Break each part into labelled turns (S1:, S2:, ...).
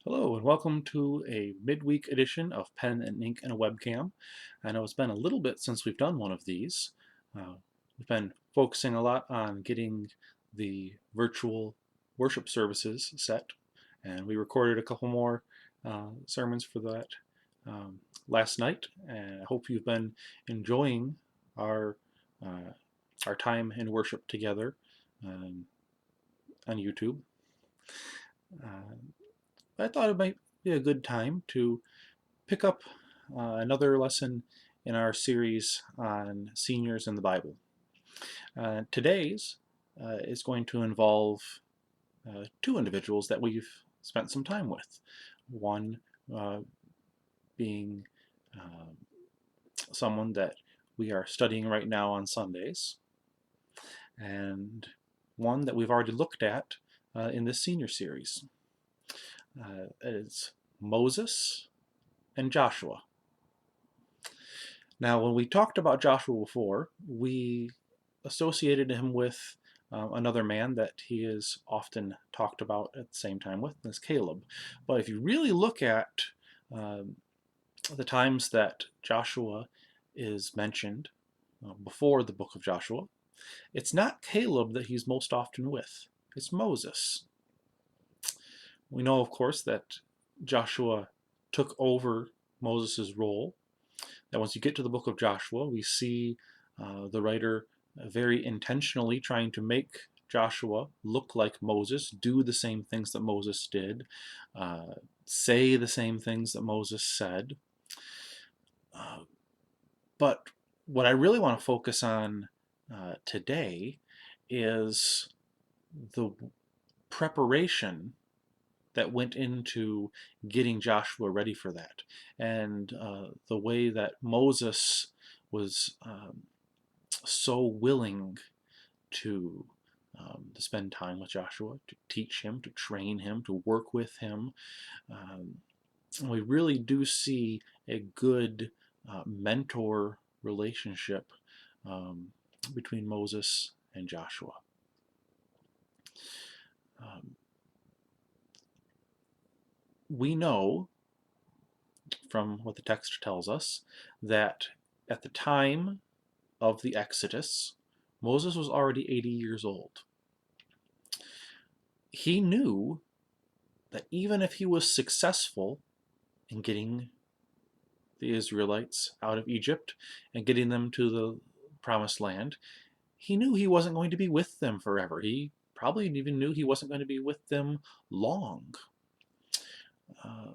S1: Hello and welcome to a midweek edition of Pen and Ink and a Webcam. I know it's been a little bit since we've done one of these. Uh, we've been focusing a lot on getting the virtual worship services set, and we recorded a couple more sermons for that last night. And I hope you've been enjoying our uh, our time in worship together um, on YouTube. Uh, I thought it might be a good time to pick up another lesson in our series on seniors in the Bible. Today's is going to involve two individuals that we've spent some time with. One uh, being someone that we are studying right now on Sundays, and one that we've already looked at in this senior series. It's Moses and Joshua. Now, when we talked about Joshua before, we associated him with another man that he is often talked about at the same time with, and is Caleb. But if you really look at um, the times that Joshua is mentioned before the book of Joshua, it's not Caleb that he's most often with, it's Moses. We know, of course, that Joshua took over Moses' role. That once you get to the book of Joshua, we see the writer very intentionally trying to make Joshua look like Moses, do the same things that Moses did, say the same things that Moses said. But what I really want to focus on today is the preparation that went into getting Joshua ready for that, and the way that Moses was so willing to spend time with Joshua, to teach him, to train him, to work with him. Um, we really do see a good mentor relationship um, between Moses and Joshua. Um, we know from what the text tells us that at the time of the Exodus, Moses was already 80 years old. He knew that even if he was successful in getting the Israelites out of Egypt and getting them to the promised land, he knew he wasn't going to be with them forever. He probably even knew he wasn't going to be with them long. Uh,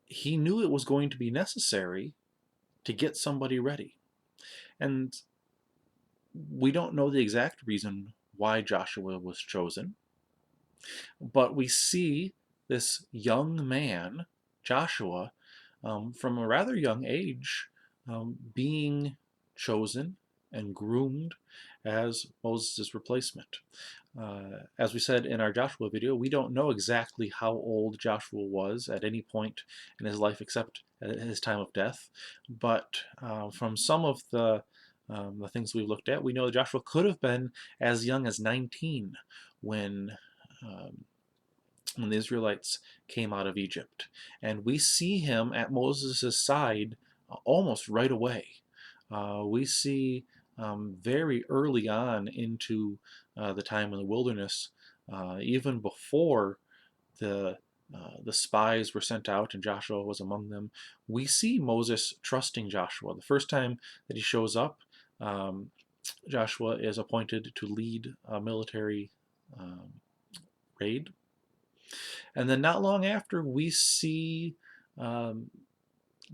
S1: he knew it was going to be necessary to get somebody ready. And we don't know the exact reason why Joshua was chosen, but we see this young man, Joshua, from a rather young age, being chosen and groomed as Moses' replacement. As we said in our Joshua video, we don't know exactly how old Joshua was at any point in his life except at his time of death, but from some of the things we've looked at, we know that Joshua could have been as young as 19 when um, when the Israelites came out of Egypt. And we see him at Moses' side almost right away. We see very early on into the time in the wilderness, even before the the spies were sent out and Joshua was among them, we see Moses trusting Joshua. The first time that he shows up, um, Joshua is appointed to lead a military um, raid. And then not long after, we see um,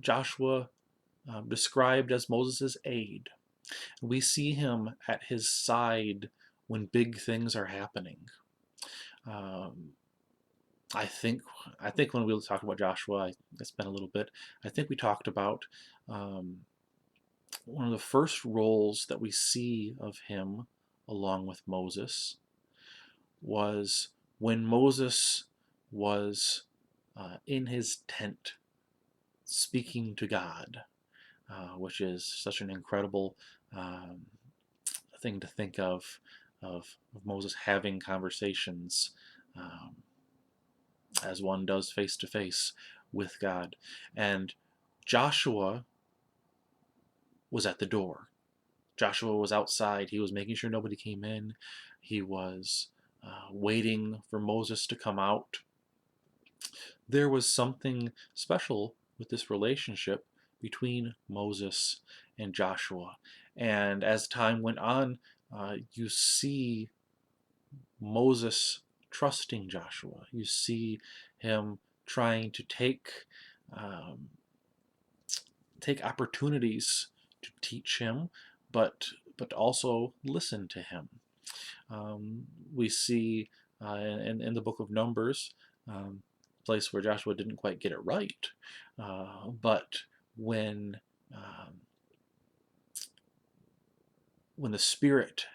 S1: Joshua described as Moses' aide. We see him at his side when big things are happening. Um, I think I think when we talked about Joshua, it's been a little bit. I think we talked about um, one of the first roles that we see of him along with Moses was when Moses was in his tent speaking to God, which is such an incredible um, thing to think of Moses having conversations. Um, as one does face to face with God. And Joshua was at the door. Joshua was outside. He was making sure nobody came in. He was waiting for Moses to come out. There was something special with this relationship between Moses and Joshua. And as time went on, you see Moses trusting Joshua. You see him trying to um, take opportunities to teach him, but also listen to him. We see in the book of Numbers, place where Joshua didn't quite get it right, but when um, when the Spirit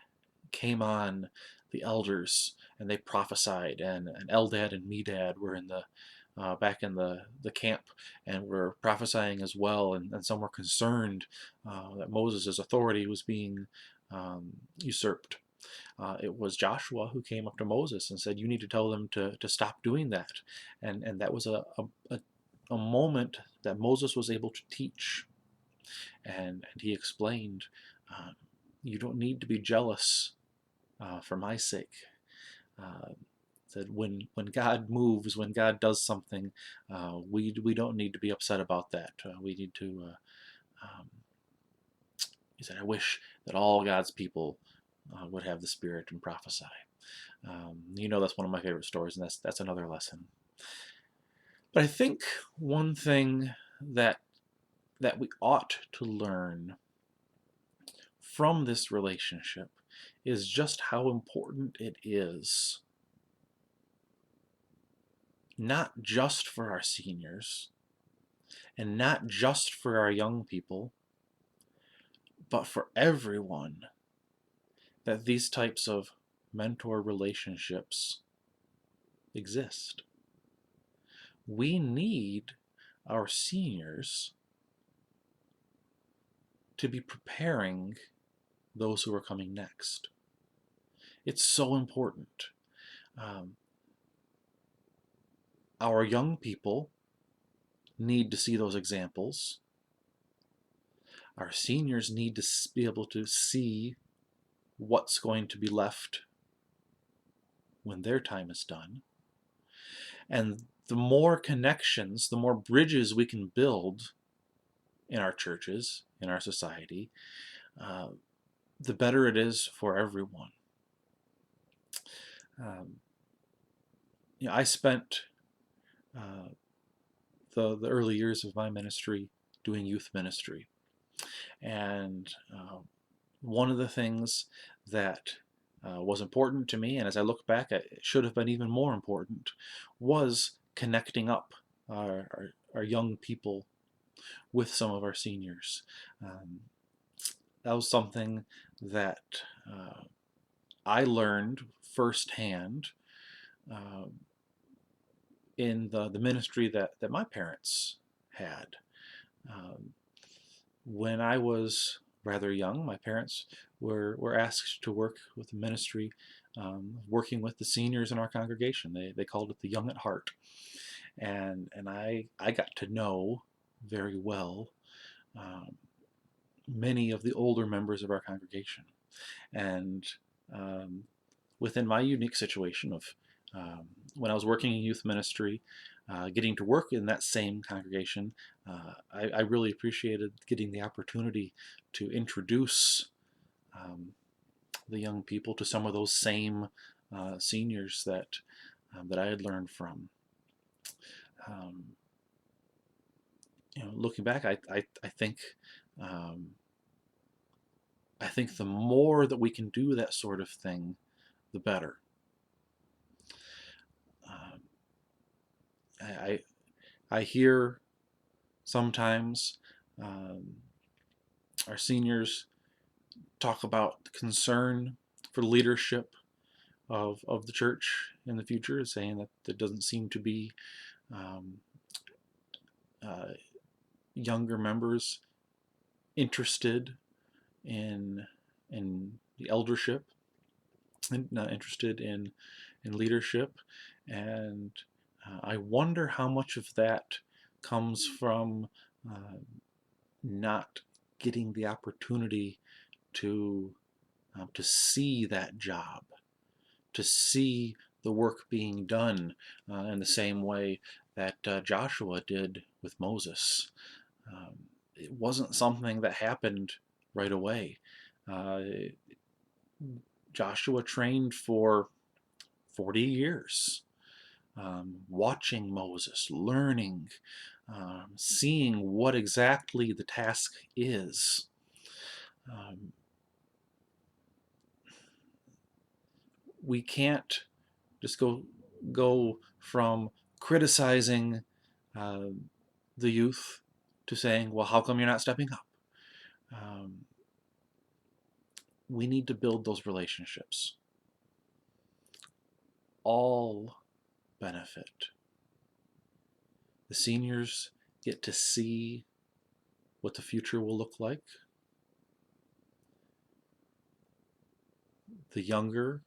S1: came on the elders and they prophesied, and Eldad and Medad were in the back in the camp and were prophesying as well, and some were concerned that Moses' authority was being usurped. It was Joshua who came up to Moses and said, "You need to tell them to stop doing that," and that was a moment that Moses was able to teach, and he explained, uh, "You don't need to be jealous for my sake." Uh, Said when God moves, when God does something, we don't need to be upset about that. We need to. He said, "I wish that all God's people would have the Spirit and prophesy." That's one of my favorite stories, and that's another lesson. But I think one thing that we ought to learn from this relationship is just how important it is, not just for our seniors and not just for our young people, but for everyone, that these types of mentor relationships exist. We need our seniors to be preparing those who are coming next. It's so important. Um, our young people need to see those examples. Our seniors need to be able to see what's going to be left when their time is done. And the more connections, the more bridges we can build in our churches, in our society, uh, the better it is for everyone. Um, I spent uh, the early years of my ministry doing youth ministry, and one of the things that was important to me, and as I look back, it should have been even more important, was connecting up our young people with some of our seniors. Um, that was something that I learned firsthand uh, in the ministry that my parents had. Um, when I was rather young, my parents were asked to work with the ministry, working with the seniors in our congregation. They called it the Young at Heart. And I got to know very well um, many of the older members of our congregation. And um, within my unique situation of when I was working in youth ministry, getting to work in that same congregation, I really appreciated getting the opportunity to introduce um, the young people to some of those same seniors that I had learned from. Um, Looking back, I think um, I think the more that we can do that sort of thing, the better. Um, I I hear sometimes um, our seniors talk about the concern for leadership of the church in the future, saying that there doesn't seem to be um, uh, younger members interested in the eldership and not interested in leadership, and I wonder how much of that comes from not getting the opportunity to see that job, to see the work being done in the same way that Joshua did with Moses. It wasn't something that happened right away. Uh, Joshua trained for 40 years, watching Moses, learning, seeing what exactly the task is. Um, we can't just go from criticizing uh, the youth to saying, well, how come you're not stepping up? Um, we need to build those relationships. All benefit. The seniors get to see what the future will look like. The younger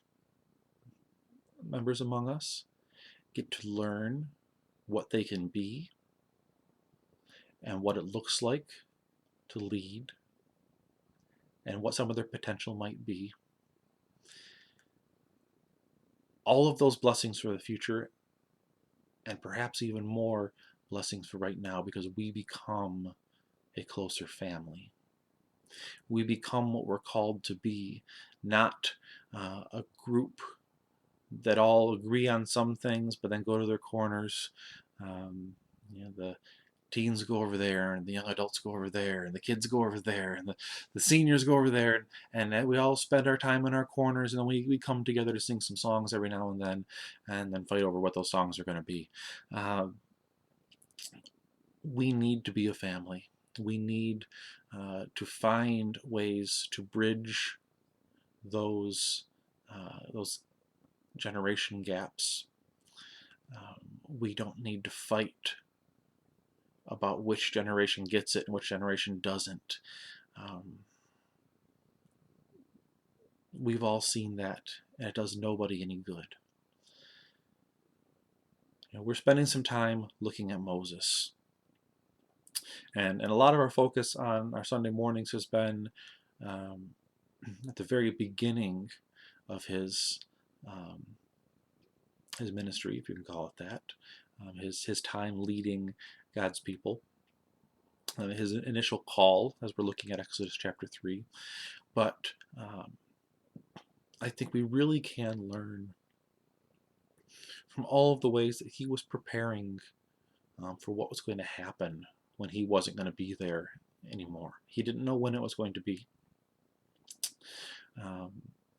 S1: members among us get to learn what they can be and what it looks like to lead and what some of their potential might be. All of those blessings for the future, and perhaps even more blessings for right now, because we become a closer family. We become what we're called to be, not a group that all agree on some things but then go to their corners. Um, the teens go over there, and the young adults go over there, and the kids go over there, and the seniors go over there, and we all spend our time in our corners, and then we come together to sing some songs every now and then fight over what those songs are going to be. Uh, we need to be a family. We need to find ways to bridge those generation gaps. We don't need to fight about which generation gets it and which generation doesn't. Um, we've all seen that, and it does nobody any good. We're spending some time looking at Moses, and a lot of our focus on our Sunday mornings has been um, at the very beginning of um, his ministry, if you can call it that, his time leading God's people, his initial call, as we're looking at Exodus chapter 3. But I think we really can learn from all of the ways that he was preparing for what was going to happen when he wasn't going to be there anymore. He didn't know when it was going to be. Um,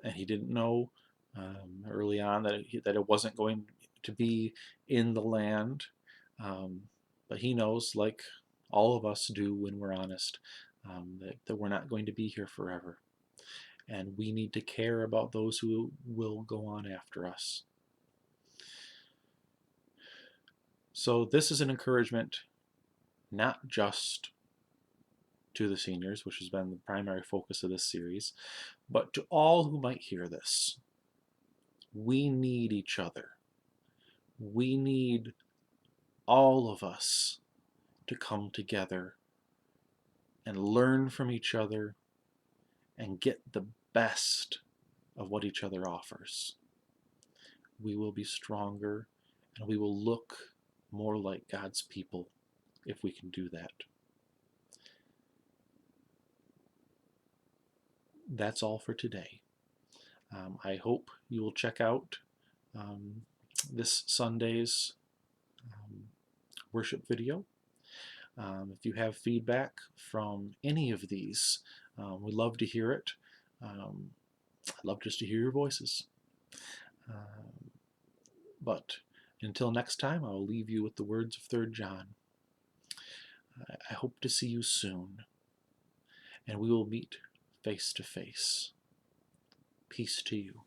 S1: and he didn't know early on that it wasn't going to be in the land. But he knows, like all of us do when we're honest, that we're not going to be here forever. And we need to care about those who will go on after us. So this is an encouragement not just to the seniors, which has been the primary focus of this series, but to all who might hear this. We need each other. We need all of us to come together and learn from each other and get the best of what each other offers. We will be stronger, and we will look more like God's people if we can do that. That's all for today. I hope you will check out um, this Sunday's worship video. If you have feedback from any of these, we'd love to hear it. I'd love just to hear your voices. But until next time, I will leave you with the words of 3 John. I hope to see you soon, and we will meet face to face. Peace to you.